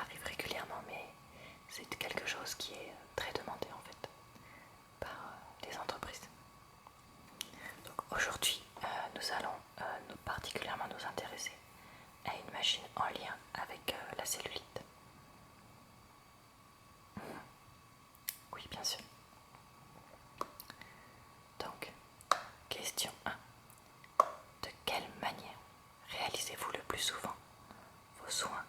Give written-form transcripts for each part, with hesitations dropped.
arrive régulièrement, mais c'est quelque chose qui est très demandé en fait par les entreprises. Donc aujourd'hui, nous allons particulièrement nous intéresser à une machine en lien avec la cellulite. Oui, bien sûr. Donc, question 1. De quelle manière réalisez-vous le plus souvent vos soins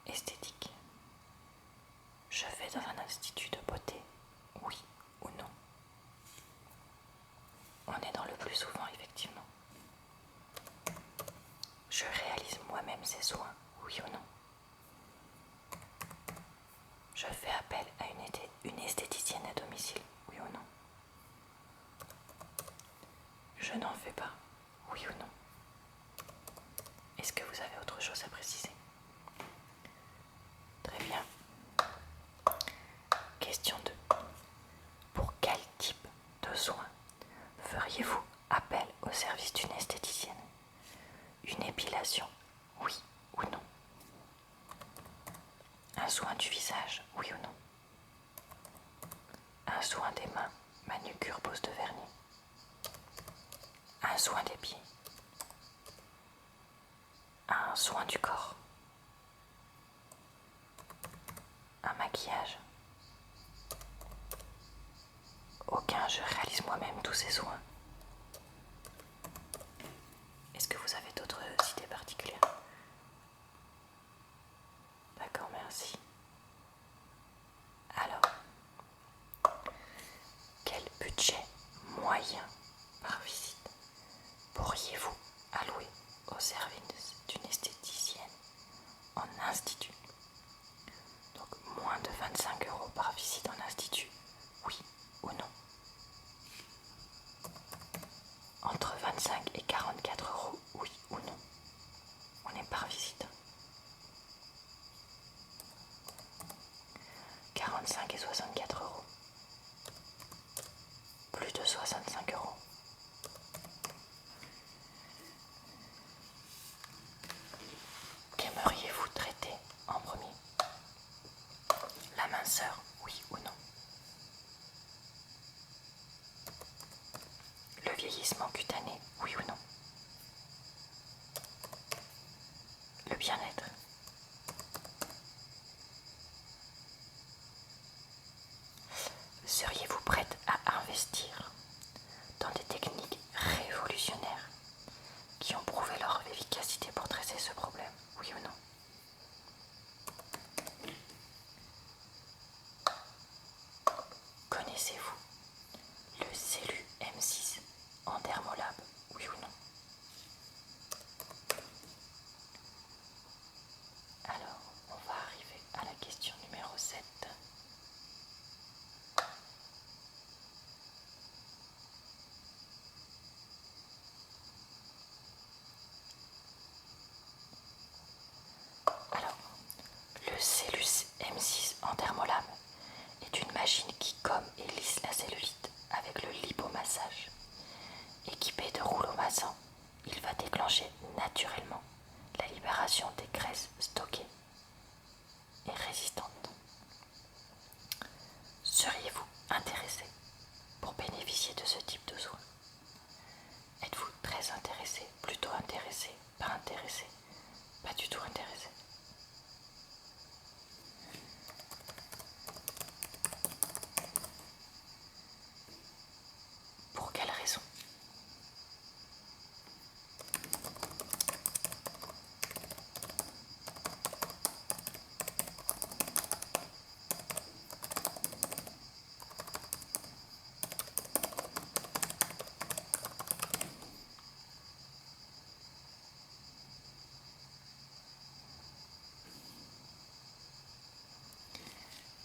esthétiques? Je vais dans un institut de beauté, oui ou non? On est dans le plus souvent, effectivement. Je réalise moi-même ces soins, oui ou non? Je fais appel à une esthéticienne à domicile, oui ou non? Je n'en fais pas, oui ou non? Est-ce que vous avez autre chose à préciser? Très bien. Question 2. Pour quel type de soins feriez-vous appel au service d'une esthéticienne? Une épilation, oui ou non? Un soin du visage, oui ou non? Un soin des mains, manucure, pose de vernis. Un soin des pieds. Un soin du corps. Un maquillage. Aucun, je réalise moi-même tous ces soins. Est-ce que vous avez d'autres idées particulières? D'accord, merci. Alors, quel budget moyen par visite pourriez-vous allouer au service d'une esthéticienne en institut? Donc moins de 25 € par visite en institut, oui ou non? Entre 25 et 44 €, oui ou non? On est par visite. 45 et 64 €. Plus de 65 €. Qu'aimeriez-vous traiter en premier? La minceur, oui ou non? Le vieillissement cutané, oui ou non? Le bien-être? Seriez-vous prête à investir dans des techniques révolutionnaires qui ont prouvé leur efficacité pour traiter ce problème, oui ou non? Connaissez-vous le Celu M6 en Dermolab, oui ou non? Alors, on va arriver à la question numéro 7. Alors, le Cellus M6 en Dermolab est une machine qui gomme et lisse la cellulite avec le lipomassage. Équipé de rouleaux massants, il va déclencher naturellement la libération des graisses stockées et résistantes. Seriez-vous intéressé pour bénéficier de ce type de soins? Êtes-vous très intéressé, plutôt intéressé, pas intéressé, pas du tout intéressé? Pour quelle raison?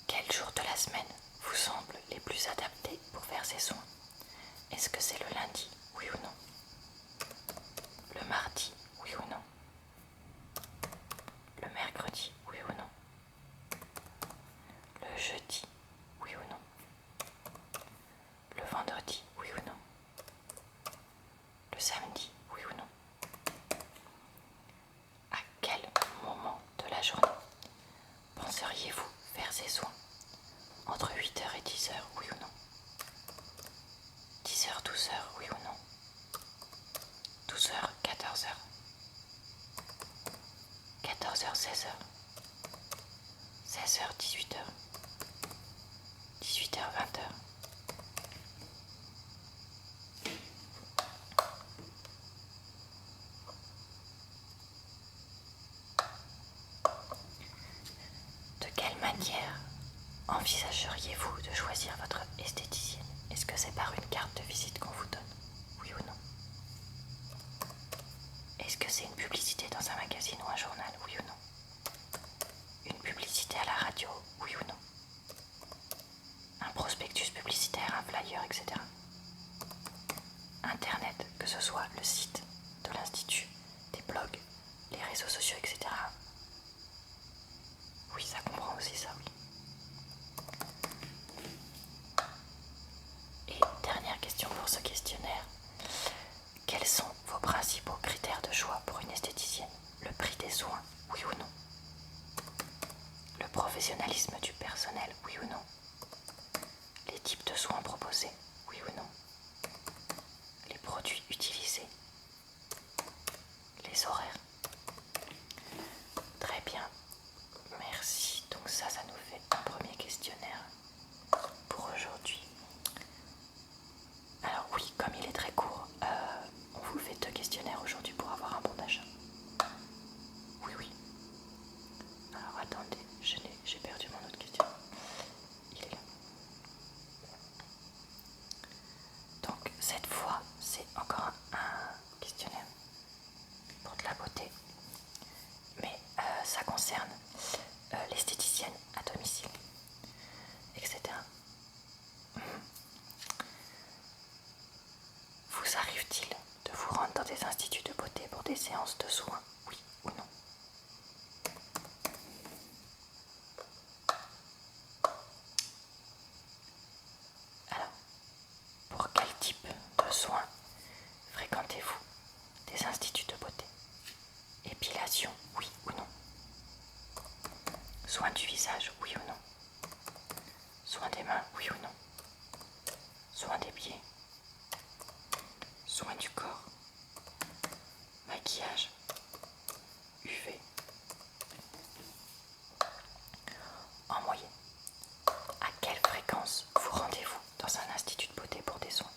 Quels jours de la semaine vous semblent les plus adaptés pour faire ces soins? Est-ce que c'est le lundi, oui ou non? Le mardi, oui ou non? Le mercredi, oui ou non? Le jeudi, oui ou non? Le vendredi, oui ou non? Le samedi, oui ou non? À quel moment de la journée 16h, 18h, 18h, 20h. De quelle manière envisageriez-vous de choisir votre esthéticienne? Est-ce que c'est par une carte de visite qu'on vous donne? Oui ou non? Est-ce que c'est une publicité dans un magazine ou un journal? Oui ou non? Une publicité à la radio? Oui ou non? Un prospectus publicitaire, un flyer, etc. Internet, que ce soit le site de l'institut, des blogs, les réseaux sociaux, etc. Oui, ça comprend aussi ça, oui. Et dernière question pour ce questionnaire. Quels sont vos principaux critères de choix pour une esthéticienne? Le prix des soins, oui ou non? Le professionnalisme du personnel, oui ou non? Les types de soins proposés, oui ou non? Les produits utilisés? Les horaires? Très bien, merci. Donc ça nous fait un premier questionnaire pour aujourd'hui. Alors oui, comme il est très court, on vous fait 2 questionnaires aujourd'hui pour avoir un bon d'achat. Oui, oui. Alors attendez, j'ai perdu mon autre questionnaire. Il est là. Donc cette fois, c'est encore un questionnaire pour de la beauté. Mais ça concerne l'esthéticienne à domicile, etc. Vous arrive-t-il de vous rendre dans des instituts de beauté pour des séances de soins, oui ou non? Alors, pour quel type de soins fréquentez-vous des instituts de beauté? Épilation, oui ou non? Soins du visage, oui ou non? Soins des mains, oui ou non? Soins des pieds? Soins du corps? Maquillage? UV? En moyenne, à quelle fréquence vous rendez-vous dans un institut de beauté pour des soins?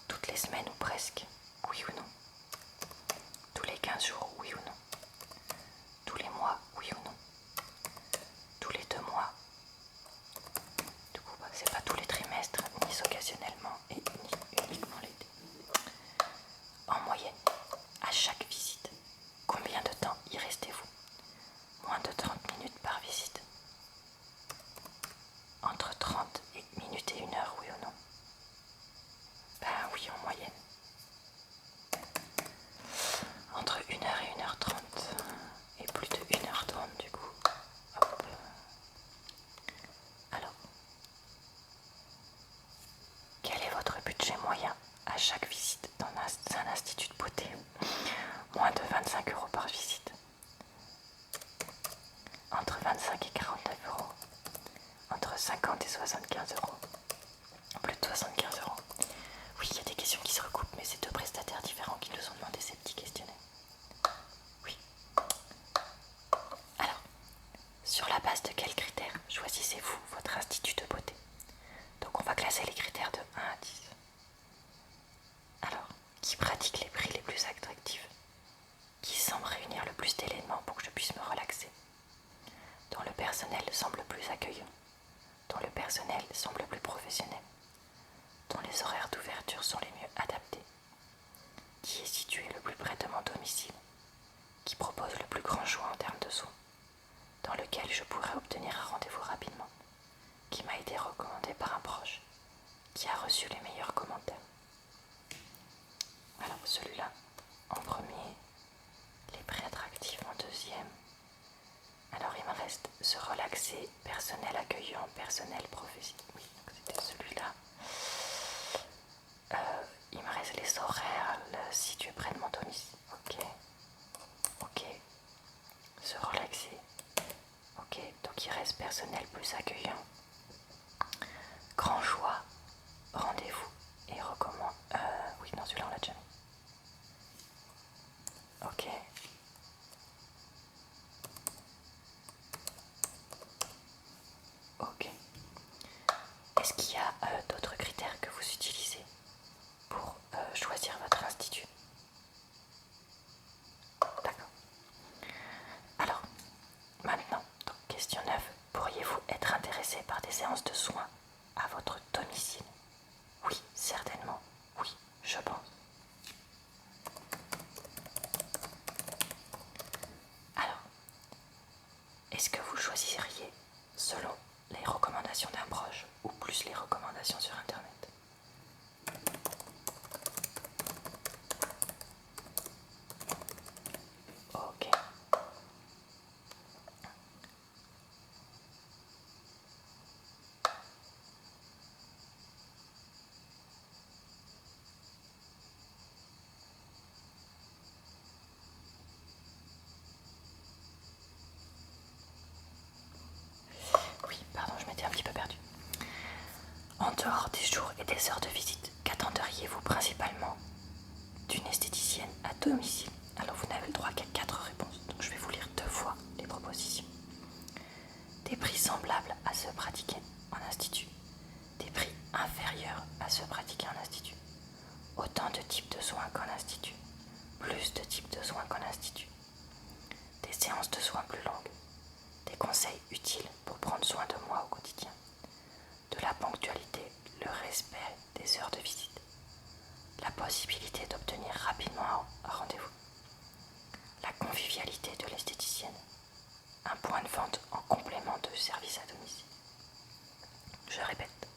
Toutes les semaines ou presque? Oui ou non? Tous les 15 jours? Oui ou non? Tous les mois? Oui ou non? Tous les 2 mois? Du coup, c'est pas tous les trimestres, ni occasionnellement, et ni uniquement l'été. En moyenne, à chaque visite, combien de temps y restez-vous? Moins de 30 minutes par visite? Entre 30 minutes et 1 heure, oui ou non? Ben oui, en moyenne. Entre 1 heure et 1h30, et plus de 1h30 du coup. Hop. Alors, quel est votre budget moyen à chaque visite dans un institut de beauté? Moins de 25 € par visite? Entre 25 et 49 €? Entre 50 et 75 €? Plus de 75 €? Oui, il y a des questions qui se recoupent, mais c'est 2 prestataires différents qui nous ont demandé ces petits questionnaires. Oui. Alors, sur la base de quels critères choisissez-vous votre institut de beauté? Donc on va classer les critères de 1 à 10. Alors, qui pratique les prix les plus attractifs? Qui semble réunir le plus d'éléments pour que je puisse me relaxer? Dont le personnel semble plus accueillant? Dont le personnel semble plus professionnel? Dont les horaires d'ouverture sont les mieux adaptés? Qui est situé le plus près de mon domicile? Qui propose le plus grand choix en termes de soins? Dans lequel je pourrais obtenir un rendez-vous rapidement? Qui m'a été recommandé par un proche? Qui a reçu les meilleurs commentaires? Alors celui-là en premier, les prix attractifs en deuxième. Alors il me reste se relaxer, personnel accueillant, personnel professionnel. Oui, c'était celui-là. Il me reste les horaires situés près de mon domicile. Ok. Ok. Se relaxer. Ok. Donc il reste personnel plus accueillant. Grand choix. Rendez-vous. Et recommande. Oui, non, celui-là on l'a déjà mis. Ok. Ok. Est-ce qu'il y a d'autres critères que vous utilisez pour choisir votre institut? D'accord. Alors, maintenant, donc, question 9. Pourriez-vous être intéressé par des séances de soins à votre domicile? Oui, certainement. Oui, je pense. Alors, est-ce que vous choisiriez selon les recommandations d'un proche ou plus les recommandations sur Internet? Ok. Oui, pardon, je m'étais un petit peu perdue. En dehors des jours et des heures de visite, qu'attendriez-vous principalement d'une esthéticienne à domicile? Alors vous n'avez le droit qu'à 4 réponses, donc je vais vous lire 2 fois les propositions. Des prix semblables à ceux pratiqués en institut, des prix inférieurs à ceux pratiqués en institut, autant de types de soins qu'en institut, plus de types de soins qu'en institut, des séances de soins plus longues, des conseils utiles pour prendre soin de moi au quotidien, de la ponctualité, le respect des heures de visite, la possibilité d'obtenir rapidement un rendez-vous, la convivialité de l'esthéticienne, un point de vente en complément de service à domicile. Je répète,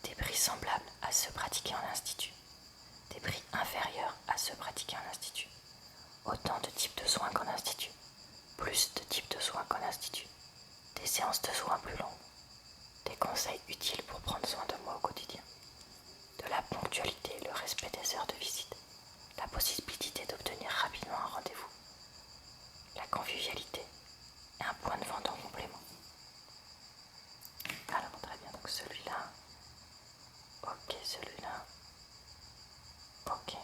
des prix semblables à ceux pratiqués en institut, des prix inférieurs à ceux pratiqués en institut, autant de types de soins qu'en institut, plus de types de soins qu'en institut, des séances de soins plus longues, des conseils utiles pour prendre soin de moi au quotidien, de la ponctualité, le respect des heures de visite, la possibilité d'obtenir rapidement un rendez-vous, la convivialité et un point de vente en complément. Alors très bien, donc celui-là, ok, celui-là, ok.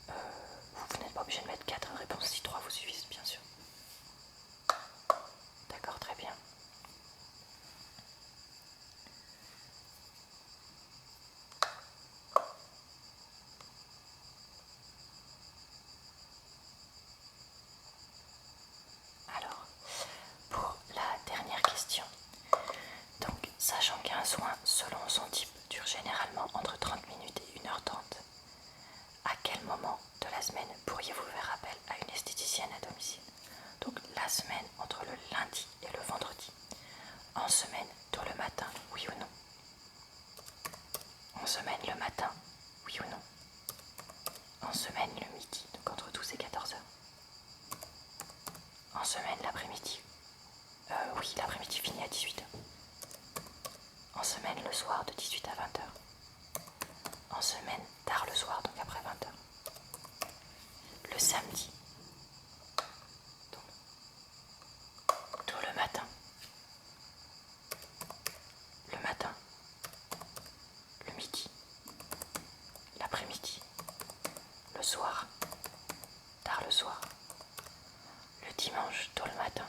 Vous n'êtes pas obligé de mettre 4 réponses si 3 vous suffisent, bien sûr. D'accord, très bien. Alors, pour la dernière question, donc sachant qu'un soin selon son type dure généralement entre 30 minutes et 1h30, à quel moment de la semaine pourriez-vous faire appel à une esthéticienne à domicile? Donc la semaine entre le lundi et le vendredi. En semaine, tôt le matin, oui ou non? En semaine, le matin, oui ou non? En semaine, le midi, donc entre 12 et 14 heures. En semaine, l'après-midi. Oui, l'après-midi finit à 18 heures. En semaine, le soir, de 18 à 20 heures. En semaine, tard le soir, donc après 20 heures. Le samedi, donc tôt le matin. Le matin, le midi, l'après-midi, le soir, tard le soir. Le dimanche, tôt le matin,